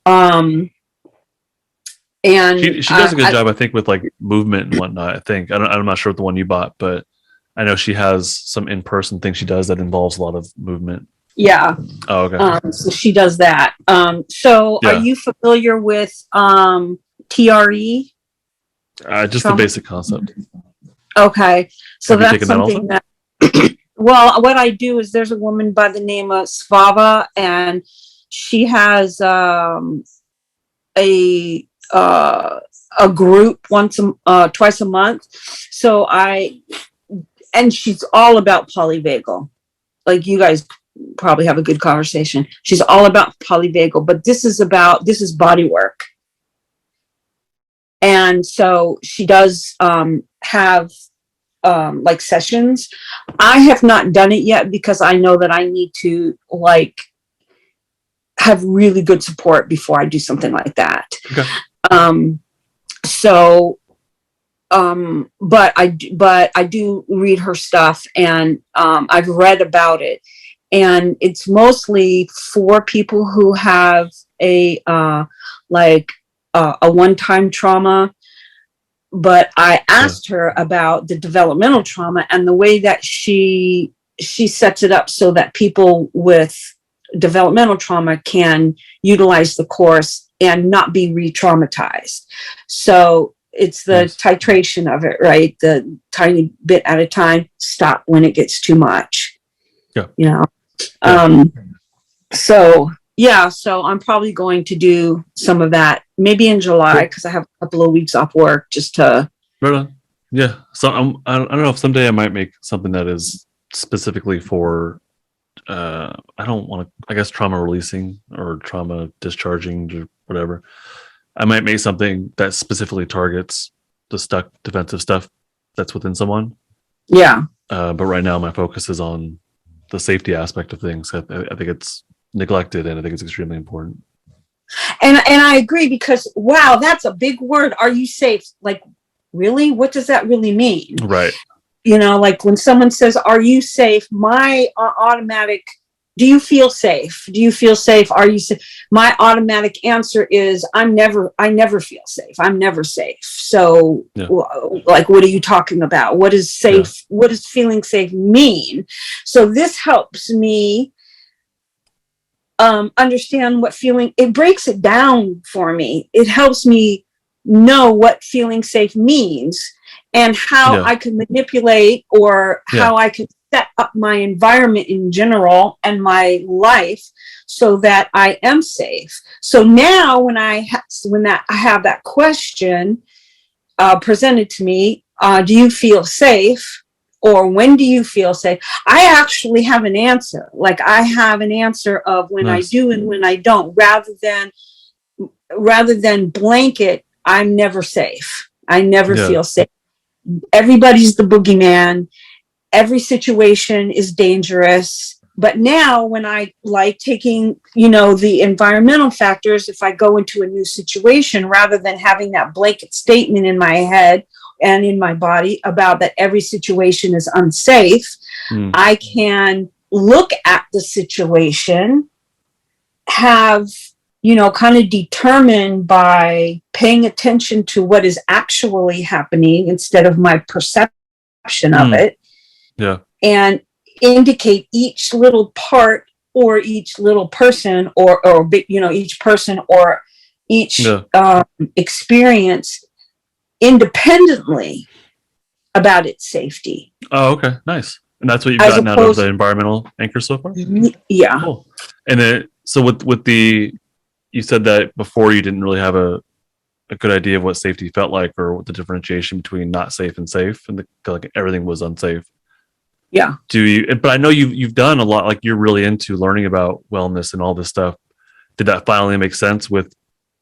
S2: And
S1: she does a good job, I think, with like movement and whatnot. I think I'm not sure what the one you bought, but I know she has some in-person things she does that involves a lot of movement.
S2: Yeah.
S1: Oh, okay.
S2: So she does that. So are you familiar with TRE?
S1: Just the basic concept.
S2: Okay. So that's something that well, what I do is there's a woman by the name of Svava, and she has a group twice a month. So and she's all about polyvagal. Like you guys probably have a good conversation. She's all about polyvagal, but this is body work. And so she does have like sessions. I have not done it yet because I know that I need to like have really good support before I do something like that.
S1: Okay.
S2: But I do read her stuff, and I've read about it, and it's mostly for people who have a one-time trauma. But I asked her about the developmental trauma and the way that she sets it up so that people with developmental trauma can utilize the course and not be re-traumatized. So it's the titration of it, right? The tiny bit at a time, stop when it gets too much. Yeah. So I'm probably going to do some of that maybe in July because I have a couple of weeks off work just to
S1: Right on. Yeah. So I don't know if someday I might make something that is specifically for, I don't want to, I guess, trauma releasing or trauma discharging or whatever. I might make something that specifically targets the stuck defensive stuff that's within someone.
S2: Yeah.
S1: But right now my focus is on the safety aspect of things. I think it's neglected, and I think it's extremely important.
S2: And I agree, because wow, that's a big word. Are you safe? Like, really? What does that really mean?
S1: Right.
S2: You know, like when someone says, "Are you safe?" My automatic, "Do you feel safe? Do you feel safe? Are you safe?" My automatic answer is, I never feel safe. I'm never safe. So,
S1: Yeah.
S2: like, what are you talking about? What is safe? Yeah. What does feeling safe mean? So this helps me understand what feeling, it breaks it down for me. It helps me know what feeling safe means and how I can manipulate, or how I can set up my environment in general and my life so that I am safe. So now when I have that question presented to me, do you feel safe? Or when do you feel safe? I actually have an answer. Like, I have an answer of when I do and when I don't, rather than blanket, I'm never safe. I never feel safe. Everybody's the boogeyman. Every situation is dangerous. But now when I like taking, the environmental factors, if I go into a new situation, rather than having that blanket statement in my head and in my body about that every situation is unsafe, I can look at the situation, have, kind of determined by paying attention to what is actually happening instead of my perception of it.
S1: Yeah.
S2: And indicate each little part, or each little person, or each person, or each experience independently about its safety.
S1: Oh, okay. Nice. And that's what you've gotten out of the environmental anchor so far?
S2: Yeah.
S1: Cool. And then, so with you said that before you didn't really have a good idea of what safety felt like, or what the differentiation between not safe and safe, and like everything was unsafe.
S2: Yeah.
S1: But I know you've done a lot, like you're really into learning about wellness and all this stuff. Did that finally make sense with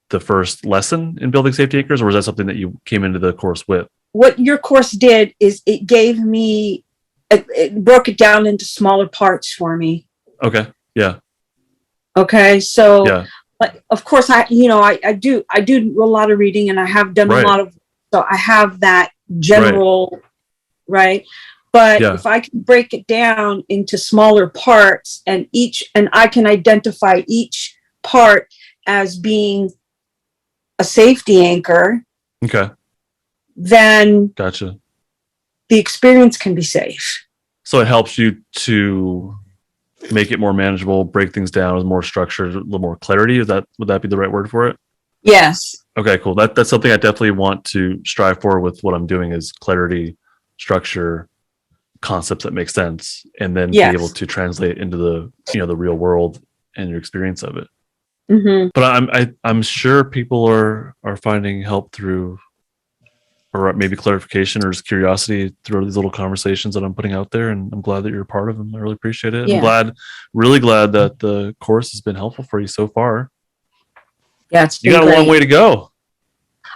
S1: the first lesson in building safety anchors, or was that something that you came into the course with?
S2: What your course did is it gave me, it broke it down into smaller parts for me.
S1: Okay. Yeah.
S2: Okay. So, but of course, I do a lot of reading, and I have done a lot of, so I have that general, right? But if I can break it down into smaller parts, and I can identify each part as being a safety anchor,
S1: okay,
S2: then
S1: gotcha.
S2: The experience can be safe.
S1: So it helps you to make it more manageable, break things down with more structure, a little more clarity. Would that be the right word for it?
S2: Yes.
S1: Okay, cool. That's something I definitely want to strive for with what I'm doing, is clarity, structure, concepts that make sense, and then be able to translate into the real world and your experience of it.
S2: Mm-hmm.
S1: But I'm sure people are finding help through, or maybe clarification or just curiosity through these little conversations that I'm putting out there, and I'm glad that you're a part of them. I really appreciate it. Yeah. I'm really glad that the course has been helpful for you so far.
S2: Yeah,
S1: you got a long way to go.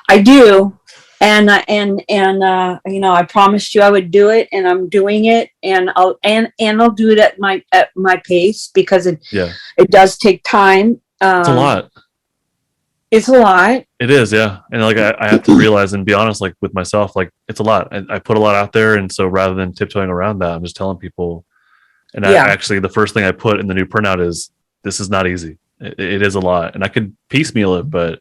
S2: I do. And I promised you I would do it, and I'm doing it, and I'll do it at my pace, because it does take time.
S1: It's a lot.
S2: It's a lot.
S1: It is, yeah. And like I have to realize and be honest, like with myself, like it's a lot. I put a lot out there, and so rather than tiptoeing around that, I'm just telling people. And actually, the first thing I put in the new printout is, this is not easy. It is a lot, and I could piecemeal it, but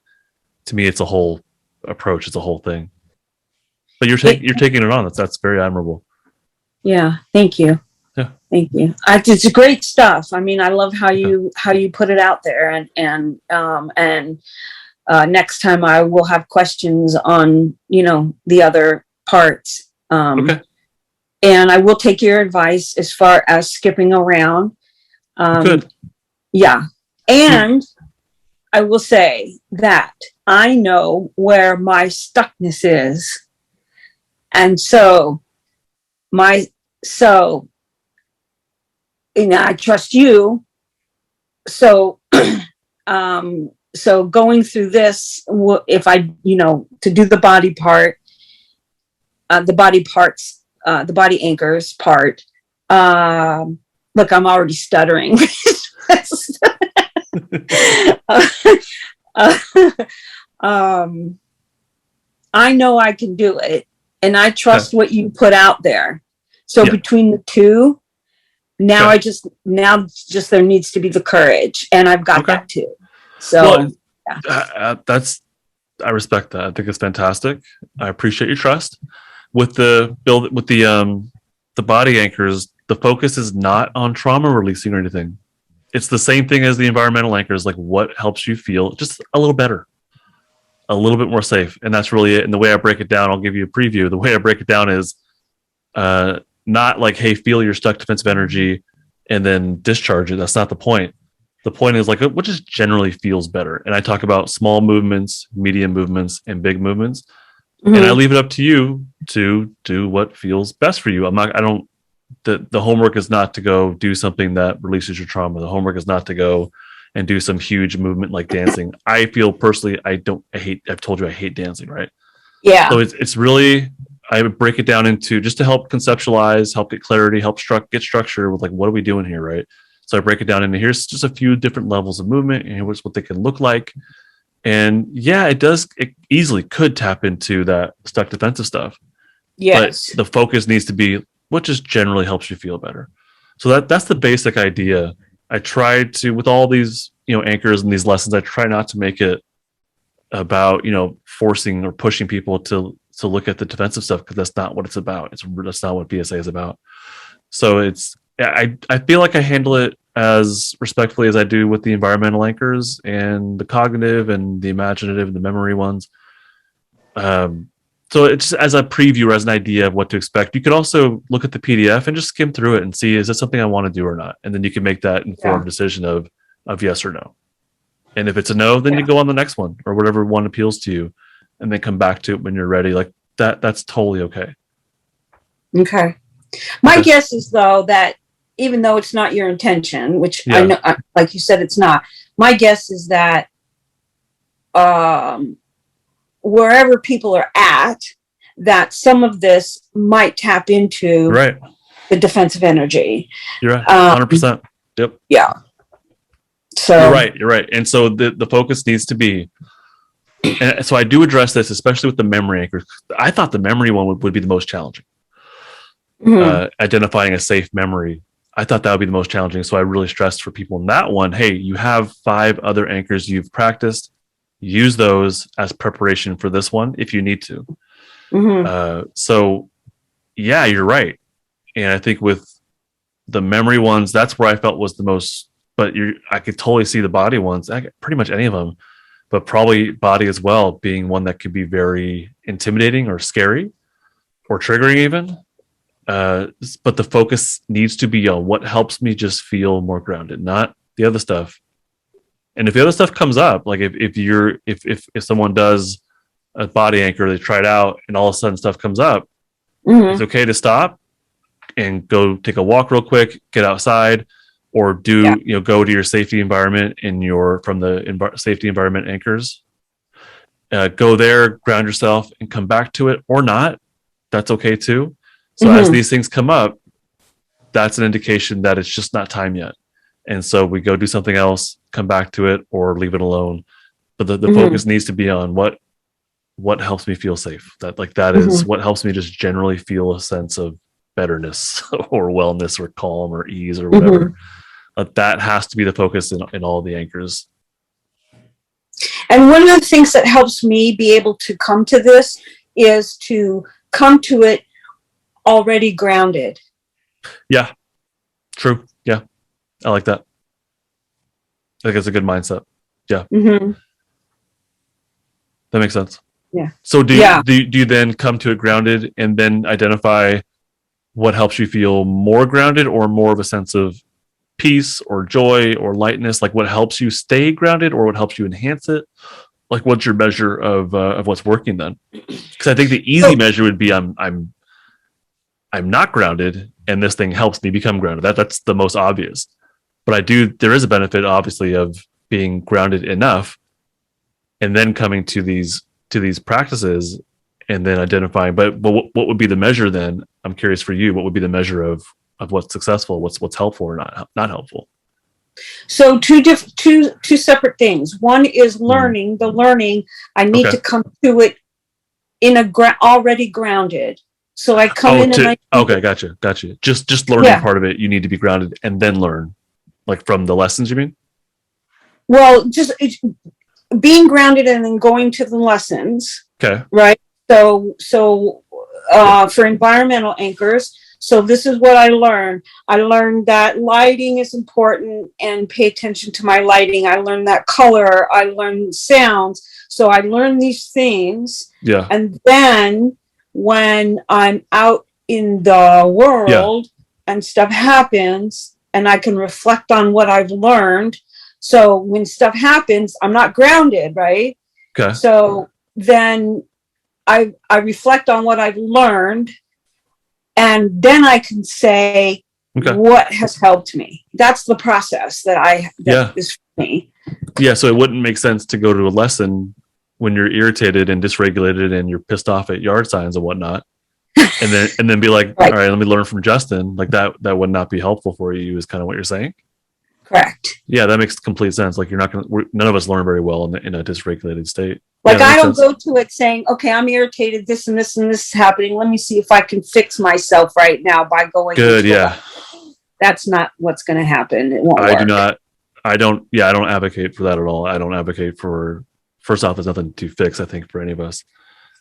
S1: to me, it's a whole approach. It's a whole thing. But you're taking it on. That's very admirable.
S2: Yeah, thank you.
S1: Yeah,
S2: thank you. It's great stuff. I mean, I love how you put it out there, and next time I will have questions on the other parts.
S1: Okay.
S2: And I will take your advice as far as skipping around.
S1: Good.
S2: Yeah. And I will say that I know where my stuckness is. And so I trust you. So, so going through this, if I, to do the body part, the body anchors part, look, I'm already stuttering. I know I can do it, and I trust what you put out there. So between the two, now just there needs to be the courage, and I've got that too. So
S1: I respect that. I think it's fantastic. I appreciate your trust. With the body anchors, the focus is not on trauma releasing or anything. It's the same thing as the environmental anchors, like what helps you feel just a little better, a little bit more safe. And that's really it. And the way I break it down, I'll give you a preview. The way I break it down is not like, hey, feel your stuck defensive energy and then discharge it. That's not the point. The point is like, what just generally feels better. And I talk about small movements, medium movements, and big movements. Mm-hmm. And I leave it up to you to do what feels best for you. The homework is not to go do something that releases your trauma. The homework is not to go and do some huge movement like dancing. I feel personally, I've told you I hate dancing, right?
S2: Yeah.
S1: So it's really, I would break it down into just to help conceptualize, help get clarity, get structure with like, what are we doing here, right? So I break it down into here's just a few different levels of movement and here's what they can look like. And yeah, it easily could tap into that stuck defensive stuff.
S2: Yes.
S1: But the focus needs to be what just generally helps you feel better. So that's the basic idea. I try to, with all these, anchors and these lessons, I try not to make it about, forcing or pushing people to look at the defensive stuff, because that's not what it's about. That's not what BSA is about. So I feel like I handle it as respectfully as I do with the environmental anchors and the cognitive and the imaginative and the memory ones. So it's just as a preview or as an idea of what to expect. You could also look at the PDF and just skim through it and see, is this something I want to do or not? And then you can make that informed decision of yes or no. And if it's a no, then you go on the next one or whatever one appeals to you, and then come back to it when you're ready. Like that's totally okay.
S2: Okay. My guess is, though, that even though it's not your intention, which I know, like you said, it's not, my guess is that wherever people are at, that some of this might tap into the defensive energy.
S1: You're right. 100%. Yep.
S2: Yeah. So
S1: You're right. And so the focus needs to be, and so I do address this, especially with the memory anchors. I thought the memory one would be the most challenging. Mm-hmm. Identifying a safe memory, I thought that would be the most challenging. So I really stressed for people in that one, hey, you have 5 other anchors you've practiced. Use those as preparation for this one if you need to. Mm-hmm. So yeah, you're right. And I think with the memory ones, that's where I felt was the most, but I could totally see the body ones, pretty much any of them, but probably body as well being one that could be very intimidating or scary or triggering even. But the focus needs to be on what helps me just feel more grounded, not the other stuff. And if the other stuff comes up, like if someone does a body anchor, they try it out and all of a sudden stuff comes up, it's okay to stop and go take a walk real quick, get outside, or go to your safety environment from the safety environment anchors. Go there, ground yourself, and come back to it, or not. That's okay too. So as these things come up, that's an indication that it's just not time yet. And so we go do something else, come back to it, or leave it alone. But the focus needs to be on what helps me feel safe. That is what helps me just generally feel a sense of betterness or wellness or calm or ease or whatever. That has to be the focus in all the anchors.
S2: And one of the things that helps me be able to come to this is to come to it already grounded.
S1: Yeah, true. Yeah, I like that. I think it's a good mindset. Yeah. That makes sense.
S2: Yeah.
S1: So do you then come to it grounded and then identify what helps you feel more grounded, or more of a sense of peace or joy or lightness? Like what helps you stay grounded or what helps you enhance it? Like, what's your measure of what's working then? Because I think the
S2: So,
S1: easy measure would be I'm not grounded, and this thing helps me become grounded. That's the most obvious. But there is a benefit, obviously, of being grounded enough, and then coming to these practices, and then identifying. But what would be the measure then? I'm curious for you. What would be the measure of what's successful, what's helpful or not helpful?
S2: so two separate things. One is
S1: Mm.
S2: learning. The learning, I need
S1: Okay.
S2: to come to it in already grounded. So I come
S1: Oh,
S2: in and
S1: okay, gotcha. Just learning
S2: yeah.
S1: part of it. You need to be grounded and then learn, like from the lessons. You mean?
S2: Well, just being grounded and then going to the lessons,
S1: Okay.
S2: right? So
S1: Yeah.
S2: for environmental anchors, so this is what I learned. I learned that lighting is important and pay attention to my lighting. I learned that color. I learned sounds. So I learned these things,
S1: Yeah.
S2: and then when I'm out in the
S1: Yeah.
S2: world and stuff happens, and I can reflect on what I've learned. So when stuff happens, I'm not grounded, right?
S1: Okay.
S2: So then I reflect on what I've learned, and then I can say
S1: Okay.
S2: what has helped me. That's the process that
S1: Yeah.
S2: is for me.
S1: Yeah. So it wouldn't make sense to go to a lesson when you're irritated and dysregulated and you're pissed off at yard signs and whatnot, and then be like, all
S2: Right.
S1: right, let me learn from Justin. Like that would not be helpful for you. Is kind of what you're saying.
S2: Correct.
S1: Yeah, that makes complete sense. Like you're not gonna. None of us learn very well in a dysregulated state. Yeah,
S2: Like
S1: that
S2: I
S1: makes
S2: don't
S1: sense.
S2: go to it saying, okay, I'm irritated, this and this and this is happening. Let me see if I can fix myself right now by going
S1: Good.
S2: into the
S1: Yeah.
S2: that's not what's going to happen. It won't
S1: I do
S2: work.
S1: not. I don't. Yeah, I don't advocate for that at all. I don't advocate for. First off, there's nothing to fix. I think for any of us.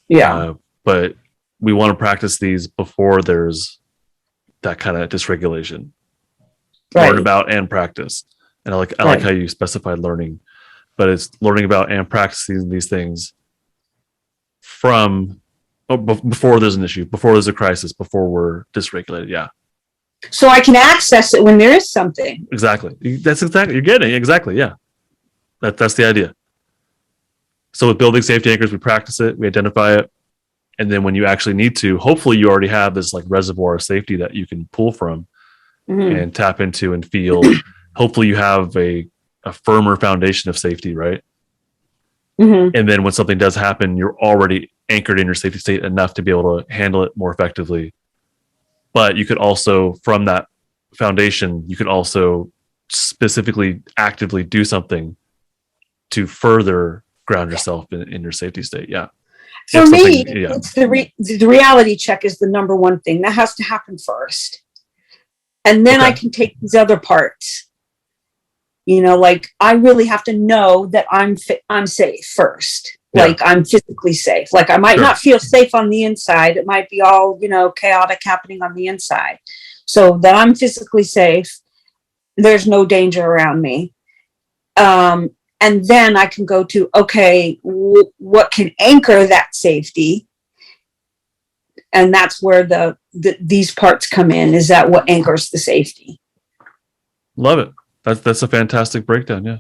S2: Yeah.
S1: But we want to practice these before there's that kind of dysregulation. Learn
S2: Right.
S1: about and practice. And I like
S2: Right.
S1: how you specified learning, but it's learning about and practicing these things from before there's an issue, before there's a crisis, before we're dysregulated. Yeah,
S2: So I can access it when there is something.
S1: exactly. That's exactly you're getting it. Exactly. Yeah, that's the idea. So with building safety anchors, we practice it, we identify it, and then when you actually need to, hopefully you already have this like reservoir of safety that you can pull from
S2: Mm-hmm.
S1: and tap into and feel. Hopefully you have a firmer foundation of safety, right?
S2: Mm-hmm.
S1: And then when something does happen, you're already anchored in your safety state enough to be able to handle it more effectively. But you could also, from that foundation, you could also specifically actively do something to further ground yourself in your safety state. Yeah.
S2: For me,
S1: Yeah.
S2: it's the reality check is the number one thing that has to happen first, and then I
S1: Okay.
S2: can take these other parts. Like I really have to know that I'm safe first.
S1: Yeah.
S2: Like I'm physically safe. Like I might
S1: Sure.
S2: not feel safe on the inside. It might be all chaotic happening on the inside. So that I'm physically safe. There's no danger around me. And then I can go to, okay, what can anchor that safety? And that's where these parts come in. Is that what anchors the safety?
S1: Love it. That's a fantastic breakdown. Yeah.